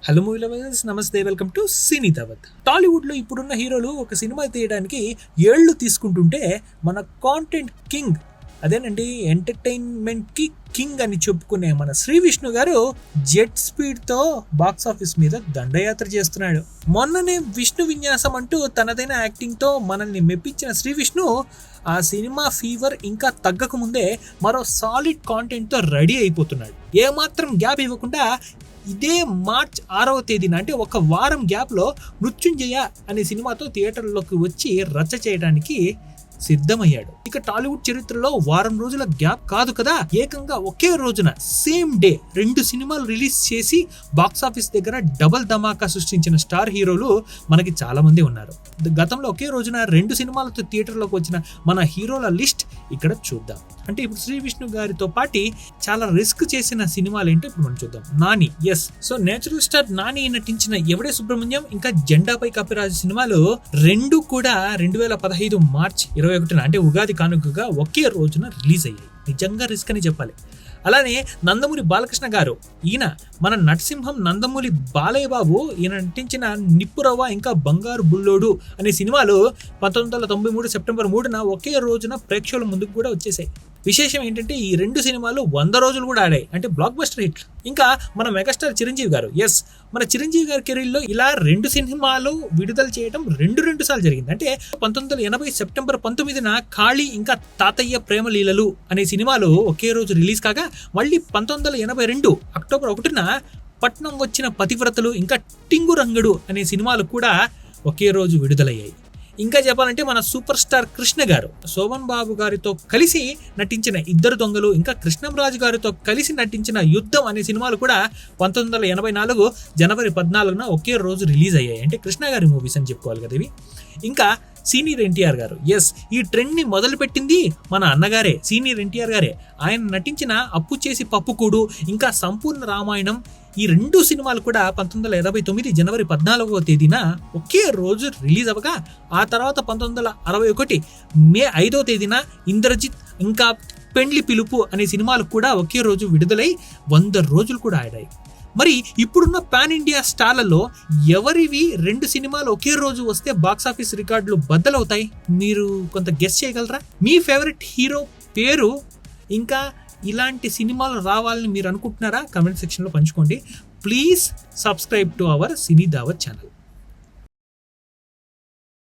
Hello movie lovers, నమస్తే, welcome to సినీ దావత్. టాలీవుడ్ లో ఇప్పుడున్న హీరోలు ఒక సినిమా తీయడానికి ఏళ్లు తీసుకుంటుంటే మన కాంటెంట్ కింగ్, అదేనండి ఎంటర్టైన్మెంట్ కి కింగ్ అని చెప్పుకునే మన శ్రీ విష్ణు గారు జెట్ స్పీడ్ తో బాక్స్ ఆఫీస్ మీద దండయాత్ర చేస్తున్నాడు. మొన్ననే విష్ణు విన్యాసం అంటూ తనదైన యాక్టింగ్ తో మనల్ని మెప్పించిన శ్రీ విష్ణు ఆ సినిమా ఫీవర్ ఇంకా తగ్గక ముందే మరో సాలిడ్ కాంటెంట్ తో రెడీ అయిపోతున్నాడు. ఏమాత్రం గ్యాప్ ఇవ్వకుండా ఇదే మార్చ్ 6వ తేదీన అంటే ఒక వారం గ్యాప్ లో మృత్యుంజయ అనే సినిమాతో థియేటర్లోకి వచ్చి రచ్చ చేయడానికి సిద్ధమయ్యాడు. ఇక టాలీవుడ్ చరిత్రలో వారం రోజుల గ్యాప్ కాదు కదా, ఏకంగా ఒకే రోజున సేమ్ డే 2 సినిమాలు రిలీజ్ చేసి బాక్సాఫీస్ దగ్గర డబల్ ధమాకా సృష్టించిన స్టార్ హీరోలు మనకి చాలా మంది ఉన్నారు. గతంలో ఒకే రోజున 2 సినిమాలతో థియేటర్లోకి వచ్చిన మన హీరోల లిస్ట్ ఇక్కడ చూద్దాం. అంటే ఇప్పుడు శ్రీ విష్ణు గారితో పాటి చాలా రిస్క్ చేసిన సినిమాలు ఏంటో ఇప్పుడు మనం చూద్దాం. Nani, so natural star Nani నటించిన ఎవడే సుబ్రహ్మణ్యం ఇంకా జెండాపై కపిరాజు సినిమాలు 2 కూడా 2015 మార్చ్ 21న అంటే ఉగాది కానుకగా ఒకే రోజున రిలీజ్ అయ్యాయి. నిజంగా రిస్క్ అని చెప్పాలి. అలానే నందమూరి బాలకృష్ణ గారు, ఈయన మన నరసింహం నందమూరి బాలయ్య బాబు, ఈయన నటించిన నిప్పురవ్వ ఇంకా బంగారు బుల్లోడు అనే సినిమాలు 1993 సెప్టెంబర్ 3న ఒకే రోజున ప్రేక్షకుల ముందుకు కూడా వచ్చేసాయి. విశేషం ఏంటంటే ఈ 2 సినిమాలు 100 రోజులు కూడా ఆడాయి, అంటే బ్లాక్ బస్టర్ హిట్. ఇంకా మన మెగాస్టార్ చిరంజీవి గారు, మన చిరంజీవి గారి కెరీర్లో ఇలా 2 సినిమాలు విడుదల చేయడం రెండు సార్లు జరిగింది. అంటే 1980 సెప్టెంబర్ 19న ఖాళీ ఇంకా తాతయ్య ప్రేమ లీలలు అనే సినిమాలు ఒకే రోజు రిలీజ్ కాగా, మళ్ళీ 1982 అక్టోబర్ 1న పట్నం వచ్చిన పతివ్రతలు ఇంకా టింగురంగడు అనే సినిమాలు కూడా ఒకే రోజు విడుదలయ్యాయి. ఇంకా చెప్పాలంటే మన సూపర్ స్టార్ కృష్ణ గారు శోభన్ బాబు గారితో కలిసి నటించిన ఇద్దరు దొంగలు ఇంకా కృష్ణంరాజు గారితో కలిసి నటించిన యుద్ధం అనే సినిమాలు కూడా 1984 జనవరి 14న ఒకే రోజు రిలీజ్ అయ్యాయి. అంటే కృష్ణ గారి మూవీస్ అని చెప్పుకోవాలి కదా ఇవి. ఇంకా సీనియర్ ఎన్టీఆర్ గారు, ఈ ట్రెండ్ ని మొదలు పెట్టింది మన అన్నగారే, సీనియర్ ఎన్టీఆర్ గారే. ఆయన నటించిన అప్పు చేసి పప్పుకూడు ఇంకా సంపూర్ణ రామాయణం, ఈ 2 సినిమాలు కూడా 1989 జనవరి 14వ తేదీన ఒకే రోజు రిలీజ్ అవ్వగా, ఆ తర్వాత 1961 మే 5వ తేదీన ఇంద్రజిత్ ఇంకా పెండ్లి పిలుపు అనే సినిమాలు కూడా ఒకే రోజు విడుదలై 100 రోజులు కూడా ఆడాయి. మరి ఇప్పుడున్న పాన్ ఇండియా స్టార్లలో ఎవరివి 2 సినిమాలు ఒకే రోజు వస్తే బాక్సాఫీస్ రికార్డులు బద్దలవుతాయి? మీరు కొంత గెస్ చేయగలరా? మీ ఫేవరెట్ హీరో పేరు ఇంకా ఇలాంటి సినిమాలు రావాలని మీరు అనుకుంటున్నారా? కమెంట్ సెక్షన్లో పంచుకోండి. ప్లీజ్ సబ్స్క్రైబ్ టు అవర్ సినీ దావత్ ఛానల్.